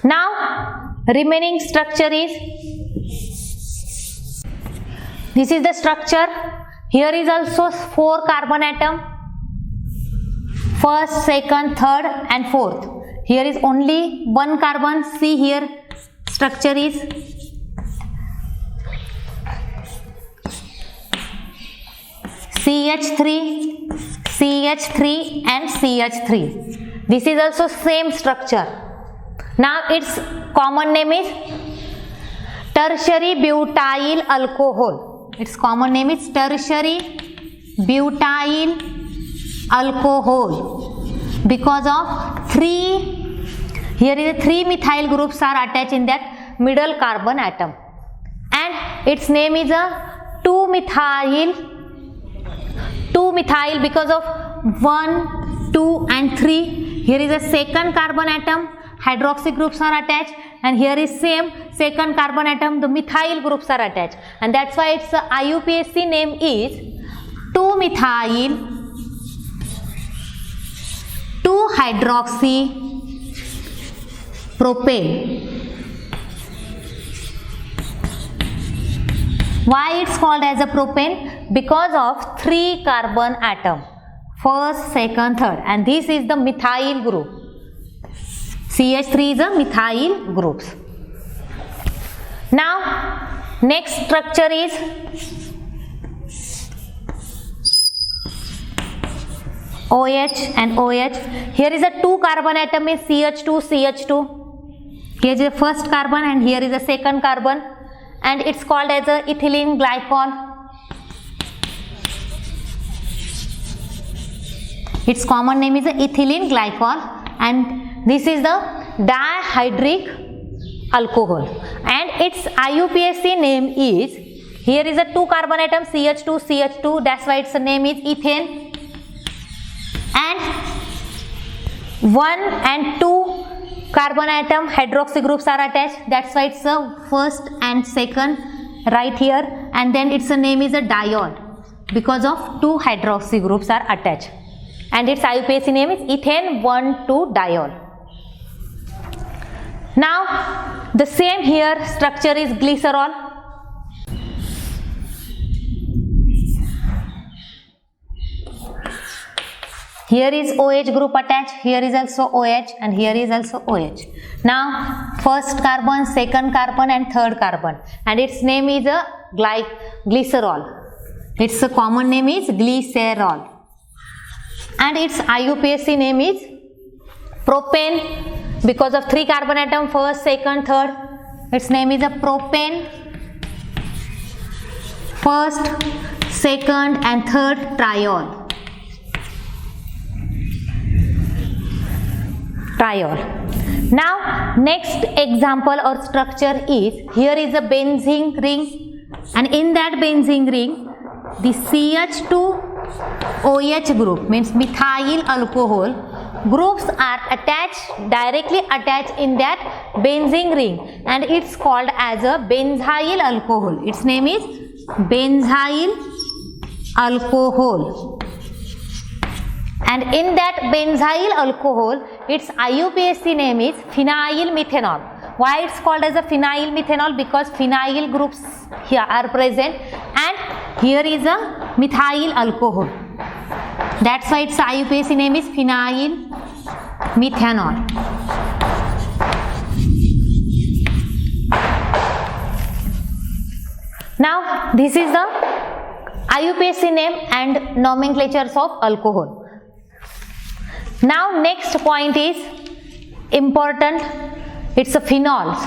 Now remaining structure is, this is the structure. Here is also 4 carbon atom, first, second, third and fourth. Here is only 1 carbon. See here, structure is CH3, CH3 and CH3. This is also same structure. Now its common name is tertiary butyl alcohol. Its common name is tertiary butyl alcohol because of 3, here is 3 methyl groups are attached in that middle carbon atom, and its name is a 2-methyl because of 1, 2 and 3. Here is a second carbon atom, hydroxy groups are attached, and here is same second carbon atom, the methyl groups are attached, and that's why its IUPAC name is 2-methyl 2-hydroxy propane. Why it's called as a propane? Because of 3 carbon atom, first, second, third, and this is the methyl group. CH3 is a methyl groups. Now next structure is OH and OH. Here is a 2 carbon atom is CH2, CH2. Here is the first carbon and here is the second carbon, and it's called as a ethylene glycol. Its common name is a ethylene glycol, and this is the dihydric alcohol, and its IUPAC name is, here is a 2 carbon atom CH2, CH2, that's why its name is ethane, and 1 and 2 carbon atom hydroxy groups are attached, that's why it's a first and second right here, and then its name is a diol because of 2 hydroxy groups are attached, and its IUPAC name is ethane 1,2-diol. Now the same here structure is glycerol. Here is OH group attached, here is also OH, and here is also OH. Now first carbon, second carbon and third carbon, and its name is a glycerol. Its common name is glycerol, and its IUPAC name is propane because of 3 carbon atom, first, second, third. Its name is a propane, first, second and third triol. Now next example or structure is, here is a benzene ring, and in that benzene ring the CH2OH group, means methyl alcohol groups are directly attached in that benzene ring, and it's called as a benzyl alcohol. Its name is benzyl alcohol, and in that benzyl alcohol its IUPAC name is phenyl methanol. Why it's called as a phenyl methanol? Because phenyl groups here are present, and here is a methyl alcohol, that's why its IUPAC name is phenyl methanol. Now this is the IUPAC name and nomenclatures of alcohol. Now next point is important, it's a phenols.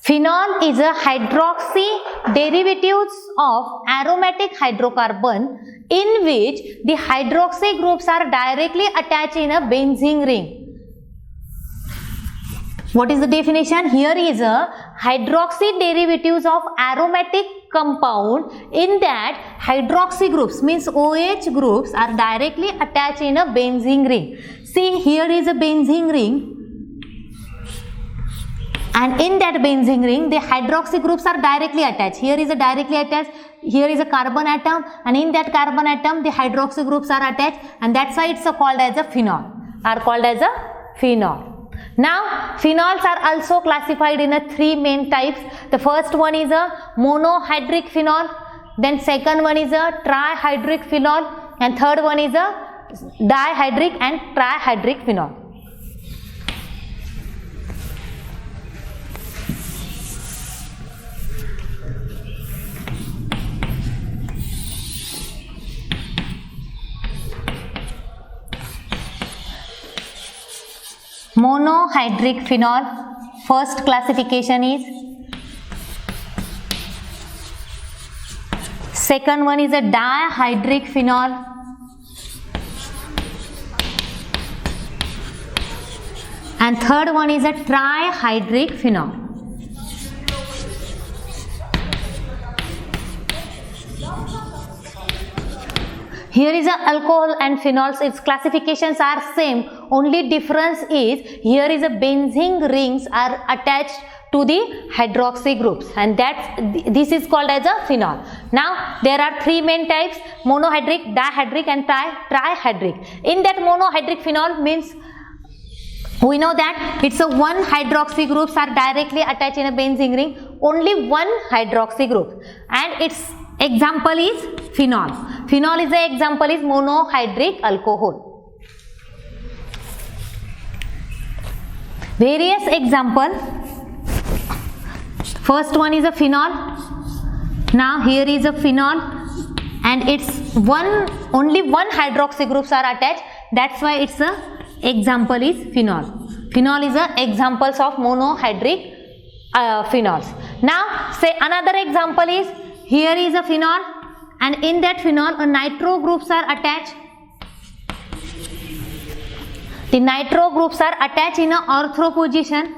Phenol is a hydroxy derivatives of aromatic hydrocarbon in which the hydroxy groups are directly attached in a benzene ring. What is the definition? Here is a hydroxy derivatives of aromatic compound in that hydroxy groups, means OH groups, are directly attached in a benzene ring. See, here is a benzene ring, and in that benzene ring the hydroxy groups are directly attached. Here is a directly attached, here is a carbon atom, and in that carbon atom the hydroxy groups are attached, and that's why it's called as a phenol, are called as a phenol. Now phenols are also classified in a 3 main types. The first one is a monohydric phenol, then second one is a trihydric phenol, and third one is a dihydric and trihydric phenol. Monohydric phenol, first classification is, second one is a dihydric phenol, and third one is a trihydric phenol. Here is a alcohol and phenols. Its classifications are same. Only difference is here is a benzene rings are attached to the hydroxy groups, and this is called as a phenol. Now there are 3 main types: monohydric, dihydric, and trihydric. In that monohydric phenol means we know that it's a 1 hydroxy groups are directly attached in a benzene ring. Only 1 hydroxy group, and its example is phenol. Phenol is the example is monohydric alcohol. Various example. First one is a phenol. Now here is a phenol, and it's only 1 hydroxy groups are attached. That's why its a example is phenol. Phenol is a examples of monohydric phenols. Now say another example is, here is a phenol, and in that phenol a nitro groups are attached. The nitro groups are attached in a ortho position,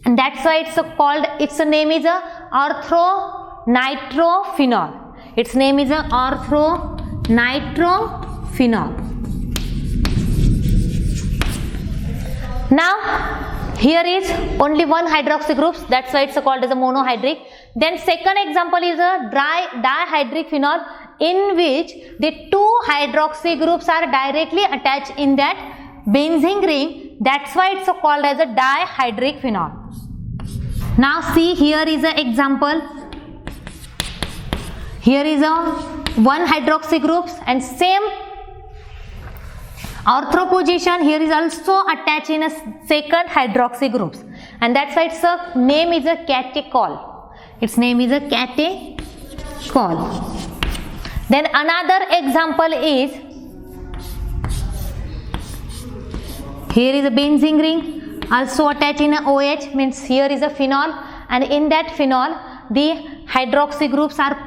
and that's why its name is a orthonitrophenol. Its name is a orthonitrophenol. Now here is only 1 hydroxy groups, that's why it's called as a monohydric. Then second example is a dihydric phenol, in which the 2 hydroxy groups are directly attached in that benzene ring. That's why it's called as a dihydric phenol. Now see, here is an example. Here is a 1 hydroxy groups, and same ortho position here is also attached in a second hydroxy groups, and that's why its name is a catechol. Its name is a catechol. Then another example is, here is a benzene ring also attached in a OH, means here is a phenol, and in that phenol the hydroxy groups are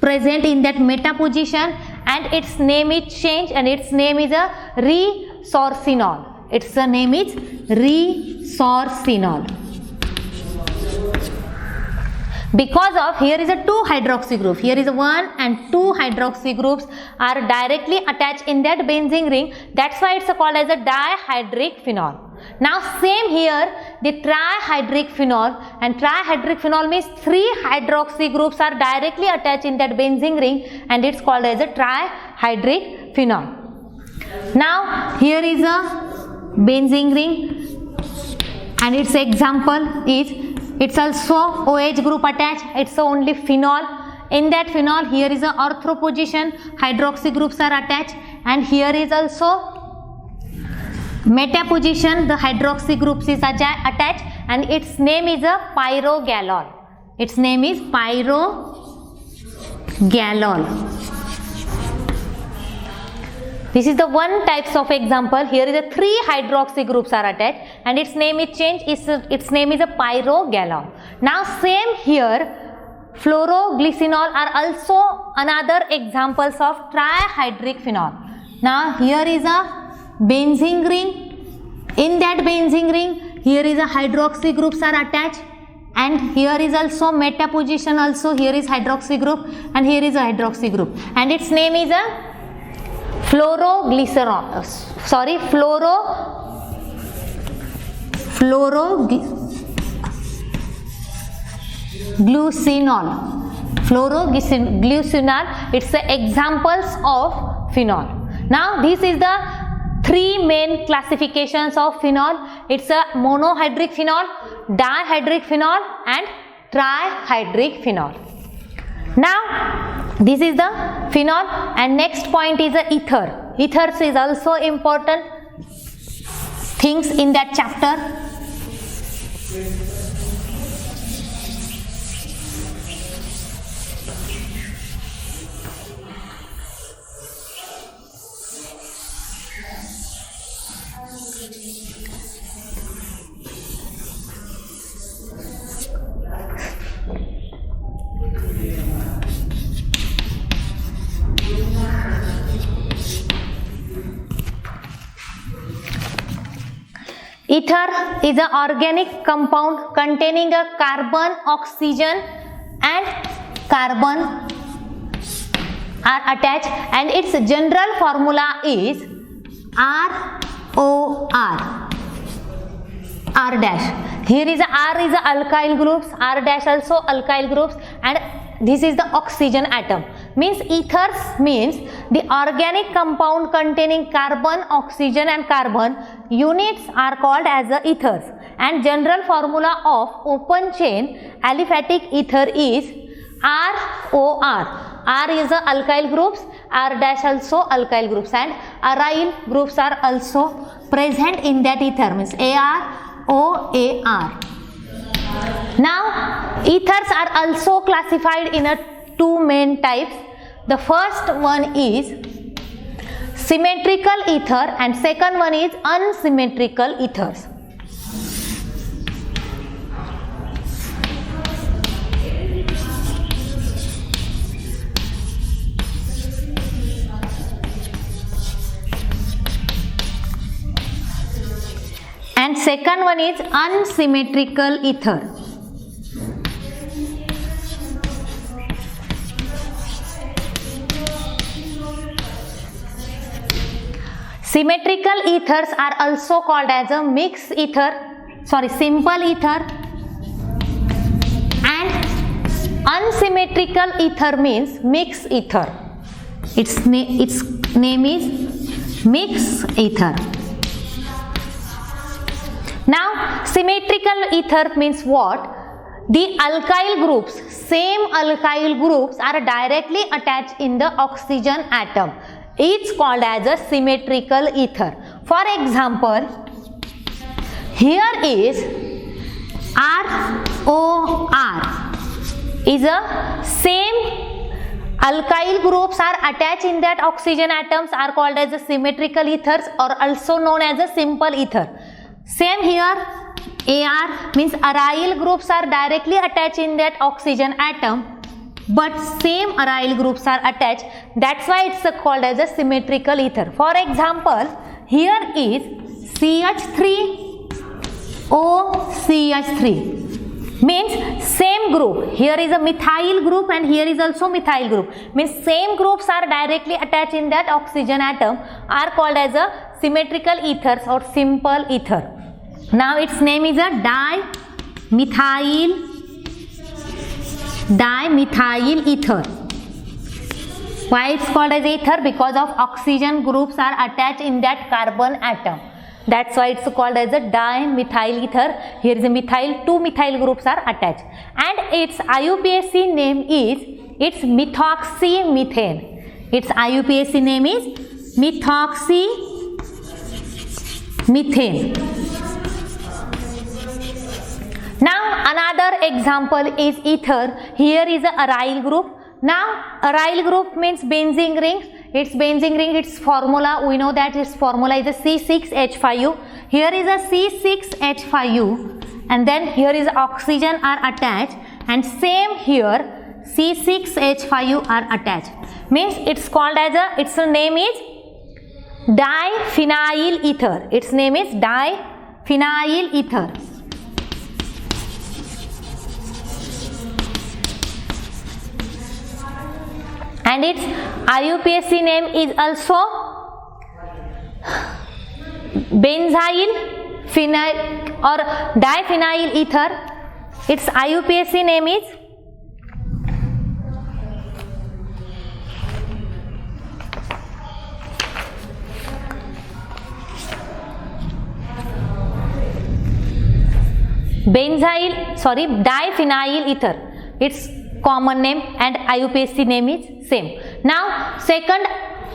present in that meta position, and its name is changed, and its name is a resorcinol. Its name is resorcinol. Because of here is a 2 hydroxy group, here is a 1 and 2 hydroxy groups are directly attached in that benzene ring. That's why it's called as a dihydric phenol. Now same here, the trihydric phenol, and trihydric phenol means 3 hydroxy groups are directly attached in that benzene ring, and it's called as a trihydric phenol. Now here is a benzene ring, and its example is, it's also OH group attached, it's only phenol. In that phenol here is a ortho position, hydroxy groups are attached, and here is also meta position, the hydroxy groups is attached, and its name is a pyrogalol. Its name is pyrogalol. This is the 1 types of example. Here is a 3 hydroxy groups are attached, and its name is changed. Its name is a pyrogalol. Now same here, fluoroglycinol are also another examples of trihydric phenol. Now here is a benzene ring. In that benzene ring, here is a hydroxy groups are attached, and here is also meta position, also here is hydroxy group, and here is a hydroxy group, and its name is a fluoroglycinol. Sorry, fluoroglycinol. It's the examples of phenol. Now this is the three main classifications of phenol. It's a monohydric phenol, dihydric phenol and trihydric phenol. Now this is the phenol, and next point is the ether. Ethers is also important things in that chapter. Ether is an organic compound containing a carbon, oxygen and carbon are attached, and its general formula is ROR, R dash. Here is a R is a alkyl groups, R dash also alkyl groups, and this is the oxygen atom. Means ethers means the organic compound containing carbon, oxygen and carbon units are called as the ethers, and general formula of open chain aliphatic ether is ROR. R is the alkyl groups, R dash also alkyl groups, and aryl groups are also present in that ether, means AROAR. Now ethers are also classified in a two main types. The first one is symmetrical ether and second one is unsymmetrical ethers. And second one is unsymmetrical ether. Symmetrical ethers are also called as a mixed ether, simple ether, and unsymmetrical ether means mixed ether. Its name is mixed ether. Now symmetrical ether means what? The alkyl groups, same alkyl groups are directly attached in the oxygen atom. It's called as a symmetrical ether. For example, here is ROR is a same alkyl groups are attached in that oxygen atoms are called as a symmetrical ethers or also known as a simple ether. Same here, AR means aryl groups are directly attached in that oxygen atom, but same aryl groups are attached. That's why it's called as a symmetrical ether. For example, here is CH3OCH3 means same group. Here is a methyl group and here is also methyl group. Means same groups are directly attached in that oxygen atom are called as a symmetrical ethers or simple ether. Now its name is a dimethyl ether. Why it's called as ether? Because of oxygen groups are attached in that carbon atom. That's why it's called as a dimethyl ether. Here is a methyl, two methyl groups are attached, and its IUPAC name is methoxymethane. Its IUPAC name is methoxymethane. Now another example is ether. Here is a aryl group. Now aryl group means benzene ring. Its benzene ring, its formula, we know that its formula is a C6H5U. Here is a C6H5U, and then here is oxygen are attached, and same here C6H5U are attached. Means it's called as its name is diphenyl ether. Its name is diphenyl ether. And its IUPAC name is also benzyl phenyl or diphenyl ether. Its IUPAC name is diphenyl ether. Its common name and IUPAC name is same. Now second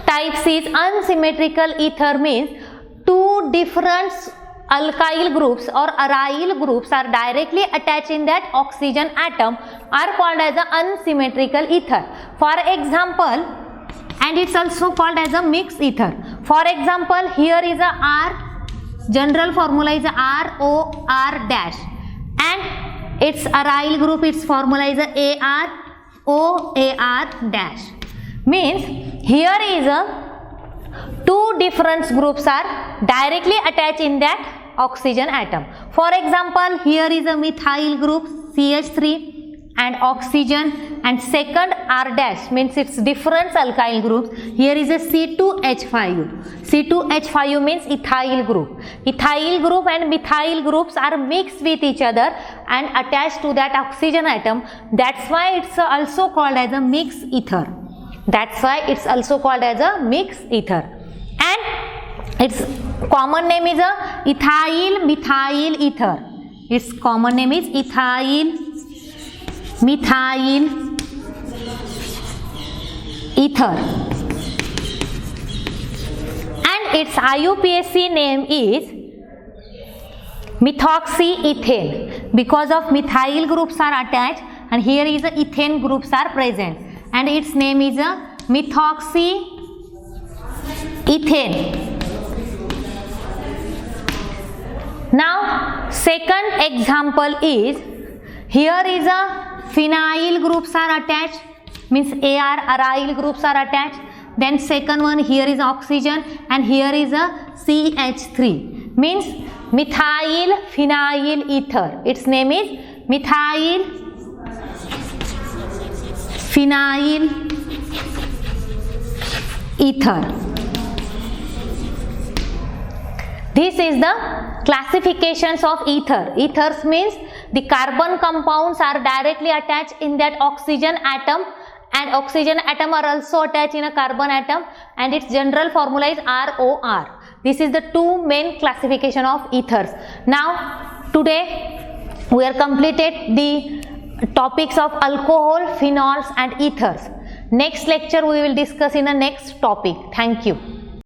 types is unsymmetrical ether, means two different alkyl groups or aryl groups are directly attached in that oxygen atom are called as an unsymmetrical ether. For example, and it's also called as a mixed ether. For example, here is a R, general formula is a ROR dash, and its aryl group, its formula is a AROAR dash. Means here is a two different groups are directly attached in that oxygen atom. For example, here is a methyl group CH3 and oxygen, and second R dash means it's different alkyl groups. Here is a C2H5. C2H5 means ethyl group. Ethyl group and methyl groups are mixed with each other and attached to that oxygen atom. That's why it's also called as a mixed ether. That's why it's also called as a mixed ether. And its common name is a ethyl methyl ether. Its common name is ethyl methyl ether, and its IUPAC name is methoxyethane, because of methyl groups are attached and here is a ethane groups are present, and its name is a methoxyethane. Now second example is, here is a phenyl groups are attached, means aryl groups are attached. Then second one, here is oxygen and here is a CH3, means methyl phenyl ether. Its name is methyl phenyl ether. This is the classifications of ether. Ethers means the carbon compounds are directly attached in that oxygen atom, and oxygen atom are also attached in a carbon atom, and its general formula is ROR. This is the two main classification of ethers. Now today we are completed the topics of alcohol, phenols and ethers. Next lecture we will discuss in the next topic. Thank you.